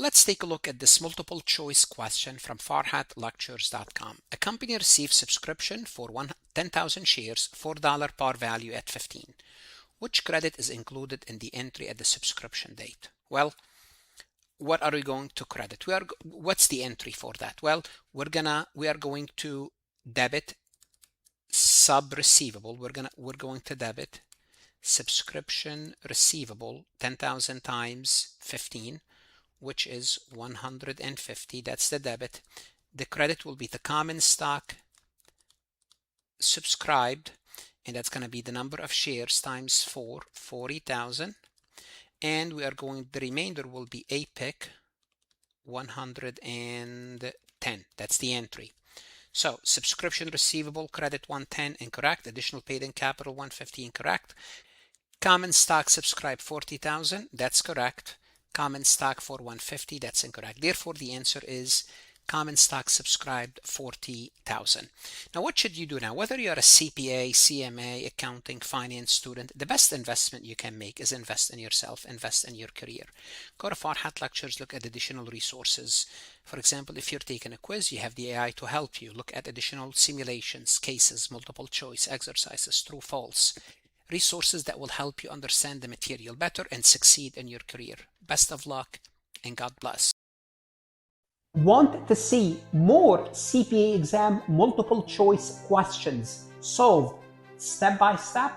Let's take a look at this multiple choice question from farhatlectures.com. A company receives subscription for 10,000 shares, $4 par value at 15. Which credit is included in the entry at the subscription date? Well, what are we going to credit? What's the entry for that? Well, we are going to debit sub receivable. We're going to debit subscription receivable 10,000 times 15, which is 150. That's the debit. The credit will be the common stock subscribed, and that's going to be the number of shares times 4, 40,000. And the remainder will be APIC 110. That's the entry. So subscription receivable credit 110 incorrect, additional paid in capital 150 incorrect, common stock subscribed 40,000, that's correct, common stock for 150, that's incorrect. Therefore the answer is common stock subscribed 40,000. Now what should you do now? Whether you're a CPA, CMA, accounting, finance student, the best investment you can make is invest in yourself, invest in your career. Go to Farhat Lectures, look at additional resources. For example, if you're taking a quiz, you have the AI to help you. Look at additional simulations, cases, multiple choice, exercises, true, false. Resources that will help you understand the material better and succeed in your career. Best of luck and God bless. Want to see more CPA exam multiple choice questions solved step by step?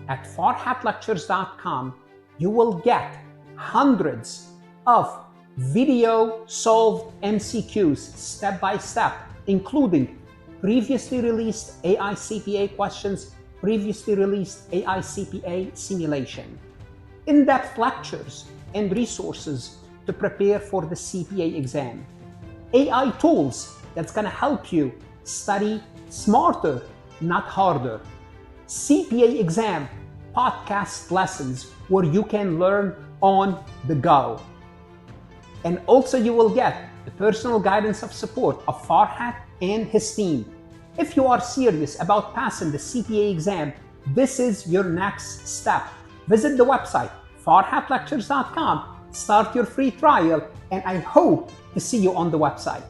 At farhatlectures.com, you will get hundreds of video solved MCQs step by step, including previously released AI CPA questions, previously released AI CPA simulation, in-depth lectures and resources to prepare for the CPA exam, AI tools that's going to help you study smarter, not harder, CPA exam podcast lessons where you can learn on the go. And also you will get the personal guidance of support of Farhat and his team. If you are serious about passing the CPA exam, this is your next step. Visit the website farhatlectures.com, start your free trial, and I hope to see you on the website.